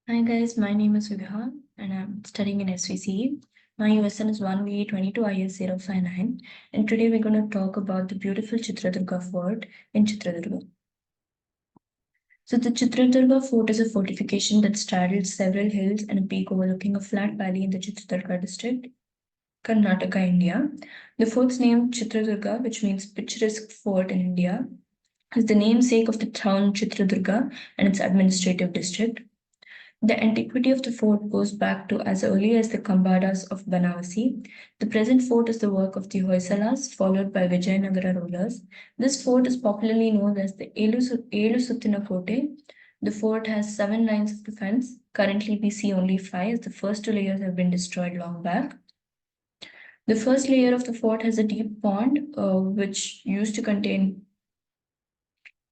Hi guys, my name is Vibha and I'm studying in SVCE. My USN is 1V22 IS 059 and today we're going to talk about the beautiful Chitradurga fort in Chitradurga. So the Chitradurga fort is a fortification that straddles several hills and a peak overlooking a flat valley in the Chitradurga district, Karnataka, India. The fort's name Chitradurga, which means picturesque fort in India, is the namesake of the town Chitradurga and its administrative district. The antiquity of the fort goes back to as early as the Kambadas of Banavasi. The present fort is the work of the Hoysalas, followed by Vijayanagara rulers. This fort is popularly known as the Elu Suttina Kote. The fort has 7 lines of defense. Currently, we see only 5, as the first 2 layers have been destroyed long back. The first layer of the fort has a deep pond, which used to contain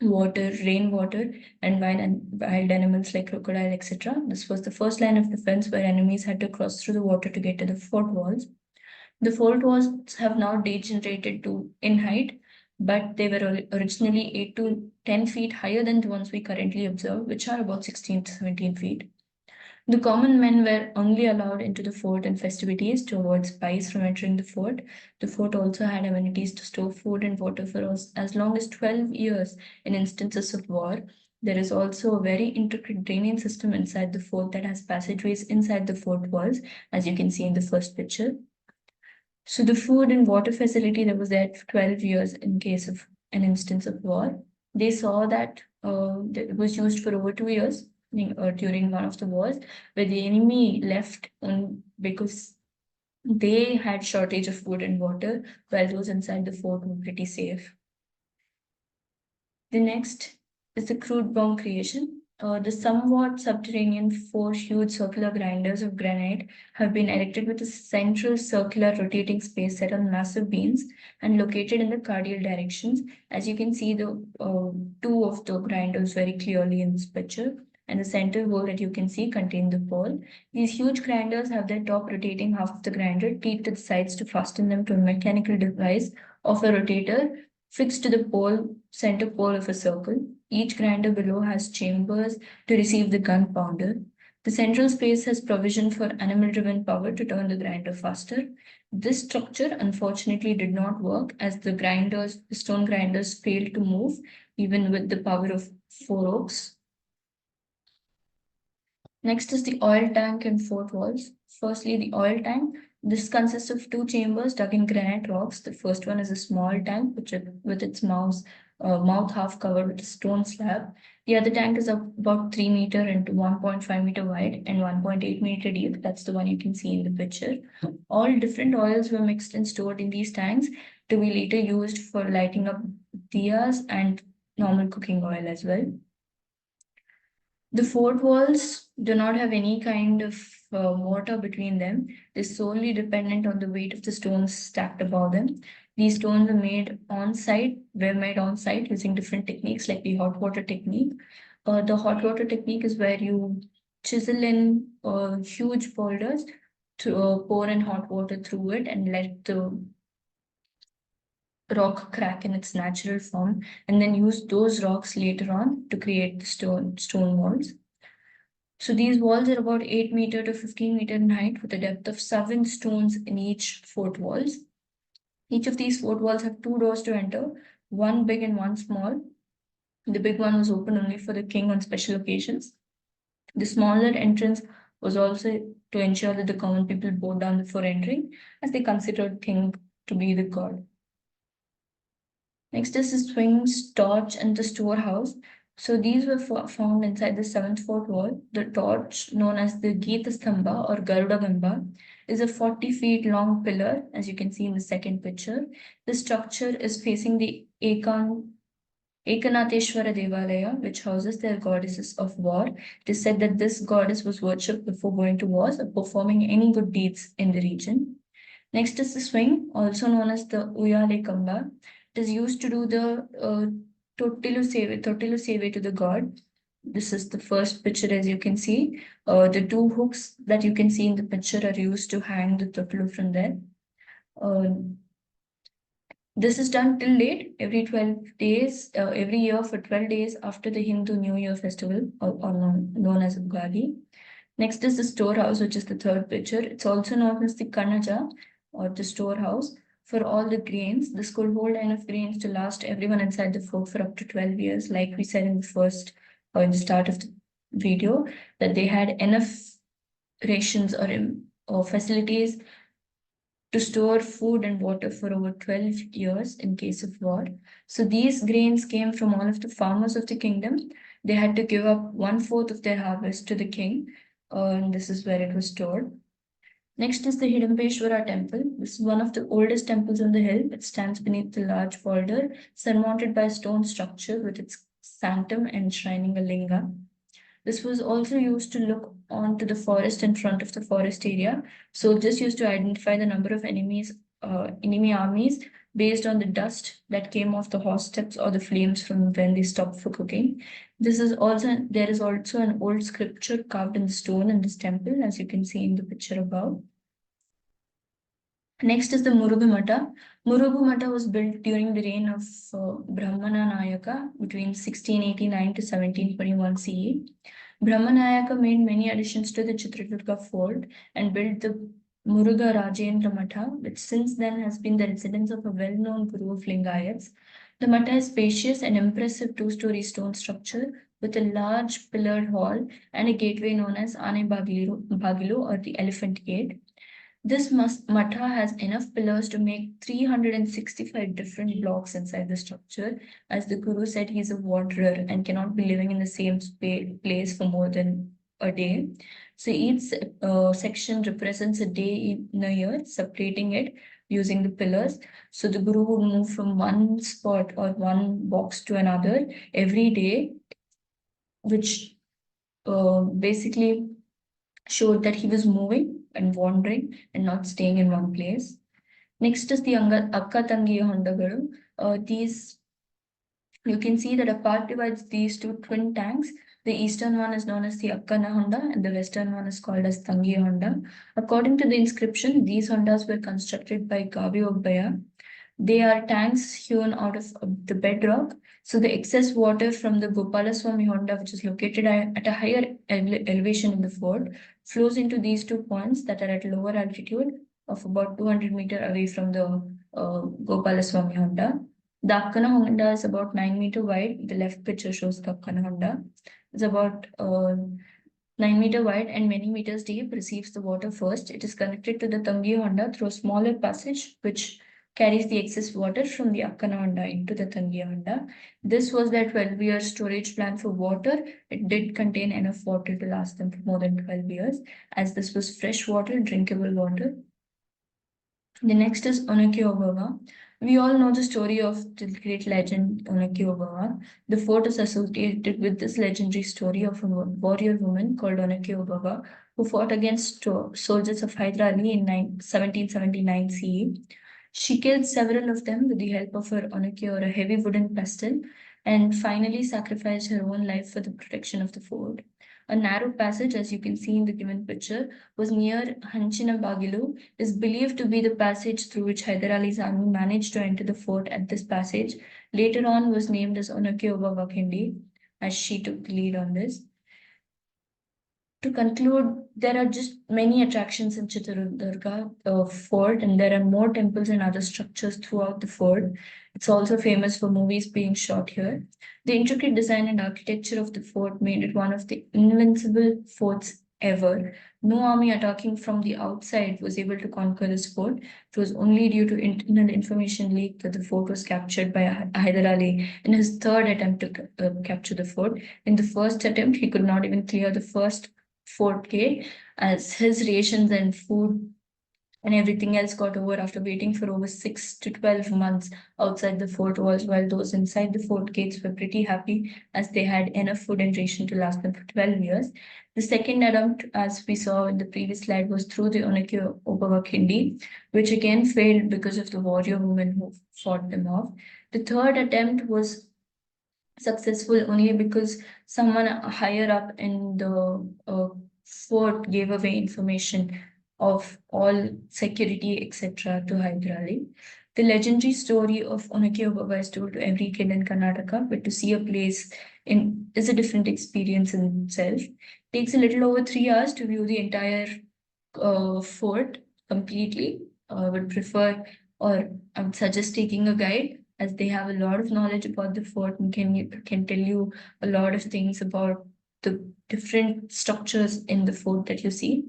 water, rainwater, and wild animals like crocodile, etc. This was the first line of defense where enemies had to cross through the water to get to the fort walls. The fort walls have now degenerated to in height, but they were originally 8 to 10 feet higher than the ones we currently observe, which are about 16 to 17 feet. The common men were only allowed into the fort in festivities to avoid spies from entering the fort. The fort also had amenities to store food and water for as long as 12 years in instances of war. There is also a very intricate drainage system inside the fort that has passageways inside the fort walls, as you can see in the first picture. So the food and water facility that was there for 12 years in case of an instance of war, they saw that it was used for over 2 years during one of the wars, where the enemy left because they had shortage of food and water, while those inside the fort were pretty safe. The next is the crude bomb creation. The somewhat subterranean 4 huge circular grinders of granite have been erected with a central circular rotating space set on massive beams and located in the cardinal directions. As you can see, the two of the grinders very clearly in this picture. And the center hole that you can see contain the pole. These huge grinders have their top rotating half of the grinder teeth to the sides to fasten them to a mechanical device of a rotator fixed to the center pole of a circle. Each grinder below has chambers to receive the gun pounder. The central space has provision for animal-driven power to turn the grinder faster. This structure unfortunately did not work as the stone grinders failed to move even with the power of 4 oaks. Next is the oil tank and fort walls. Firstly, the oil tank. This consists of 2 chambers dug in granite rocks. The first one is a small tank with its mouth half covered with a stone slab. The other tank is about 3 meter and 1.5 meter wide and 1.8 meter deep. That's the one you can see in the picture. All different oils were mixed and stored in these tanks to be later used for lighting up diyas and normal cooking oil as well. The fort walls do not have any kind of mortar between them. They're solely dependent on the weight of the stones stacked above them. These stones were made on site using different techniques like the hot water technique. The hot water technique is where you chisel in huge boulders to pour in hot water through it and let the rock crack in its natural form, and then use those rocks later on to create the stone walls. So these walls are about 8 meter to 15 meter in height with a depth of 7 stones in each fort walls. Each of these fort walls have 2 doors to enter, one big and one small. The big one was open only for the king on special occasions. The smaller entrance was also to ensure that the common people bowed down before entering, as they considered king to be the god. Next is the swings, torch, and the storehouse. So these were found inside the seventh fort wall. The torch, known as the Geeta Stamba or Garuda Gamba, is a 40 feet long pillar, as you can see in the second picture. The structure is facing the Ekanatheshwara Devalaya, which houses their goddesses of war. It is said that this goddess was worshipped before going to wars or performing any good deeds in the region. Next is the swing, also known as the Uyale Kamba. It is used to do the Totilu Seve to the god. This is the first picture, as you can see. The 2 hooks that you can see in the picture are used to hang the Totilu from there. Uh, This is done till date every 12 days, every year for 12 days after the Hindu New Year festival, or known as Ugadi. Next is the storehouse, which is the third picture. It's also known as the Kanaja, or the storehouse, for all the grains. This could hold enough grains to last everyone inside the fort for up to 12 years, like we said in the first, or in the start of the video, that they had enough rations or facilities to store food and water for over 12 years in case of war. So these grains came from all of the farmers of the kingdom. They had to give up 1/4 of their harvest to the king, and this is where it was stored. Next is the Hidimbeshwara temple. This is one of the oldest temples on the hill. It stands beneath the large boulder, surmounted by a stone structure with its sanctum enshrining a linga. This was also used to look onto the forest in front of the forest area. Soldiers used to identify the number of enemy armies based on the dust that came off the horse steps or the flames from when they stopped for cooking. There is also an old scripture carved in the stone in this temple, as you can see in the picture above. Next is the Murugu Mata. Murugu Mata was built during the reign of Brahmana Nayaka between 1689 to 1721 CE. Brahmanayaka made many additions to the Chitradurga fort and built the Muruga Rajendra Matha, which since then has been the residence of a well-known guru of Lingayats. The Matha is spacious and impressive two-story stone structure with a large pillared hall and a gateway known as Ane Bagilu or the Elephant Gate. This matha has enough pillars to make 365 different blocks inside the structure. As the Guru said, he's a wanderer and cannot be living in the same place for more than a day. So each section represents a day in a year, separating it using the pillars. So the Guru would move from one spot or one box to another every day, which basically showed that he was moving and wandering and not staying in one place. Next is the Akka Tangiya Hondagalu. These, you can see that a path divides these two twin tanks. The eastern one is known as the Akkana Honda and the western one is called as Tangiya Honda. According to the inscription, these Hondas were constructed by Gavi Obbaya. They are tanks hewn out of the bedrock. So the excess water from the Gopalaswamy Honda, which is located at a higher elevation in the fort, flows into these 2 points that are at lower altitude of about 200 meters away from the Gopalaswamy Honda. The Akkana Honda is about 9 meters wide. The left picture shows the Akkana Honda. It's about 9 meters wide and many meters deep, receives the water first. It is connected to the Tangi Honda through a smaller passage, which carries the excess water from the Akkana Honda into the Tangiya Honda. This was their 12-year storage plan for water. It did contain enough water to last them for more than 12 years, as this was fresh water, drinkable water. The next is Onaki Obawa. We all know the story of the great legend Onaki Obawa. The fort is associated with this legendary story of a warrior woman called Onaki Obawa, who fought against soldiers of Hyder Ali in 1779 CE. She killed several of them with the help of her Onaki, or a heavy wooden pestle, and finally sacrificed her own life for the protection of the fort. A narrow passage, as you can see in the given picture, was near Hanchina Bagilu, is believed to be the passage through which Hyder Ali's army managed to enter the fort. At this passage, later on was named as Onaki Obawa Khindi, as she took the lead on this. To conclude, there are just many attractions in Chitradurga fort, and there are more temples and other structures throughout the fort. It's also famous for movies being shot here. The intricate design and architecture of the fort made it one of the invincible forts ever. No army attacking from the outside was able to conquer this fort. It was only due to internal information leak that the fort was captured by Hyder Ali in his third attempt to capture the fort. In the first attempt, he could not even clear the first Fort K, as his rations and food and everything else got over after waiting for over 6 to 12 months outside the fort walls, while those inside the fort gates were pretty happy as they had enough food and ration to last them for 12 years. The second attempt, as we saw in the previous slide, was through the Onaki Obawa Khindi, which again failed because of the warrior woman who fought them off. The third attempt was successful only because someone higher up in the fort gave away information of all security, etc., to Hyder Ali. The legendary story of Onake Obawa is told to every kid in Karnataka, but to see a place in is a different experience in itself. Takes a little over 3 hours to view the entire fort completely. I would prefer, or I would suggest taking a guide, as they have a lot of knowledge about the fort and can tell you a lot of things about the different structures in the fort that you see.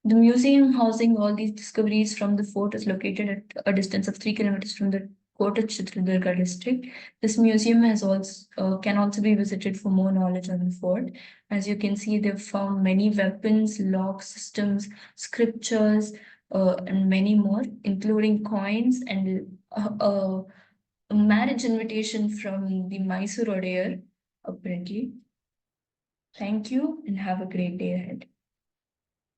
The museum housing all these discoveries from the fort is located at a distance of 3 kilometers from the Kota Chitradurga district. This museum has also can also be visited for more knowledge on the fort. As you can see, they've found many weapons, lock systems, scriptures, and many more, including coins and a marriage invitation from the Mysore Odear, apparently. Thank you and have a great day ahead.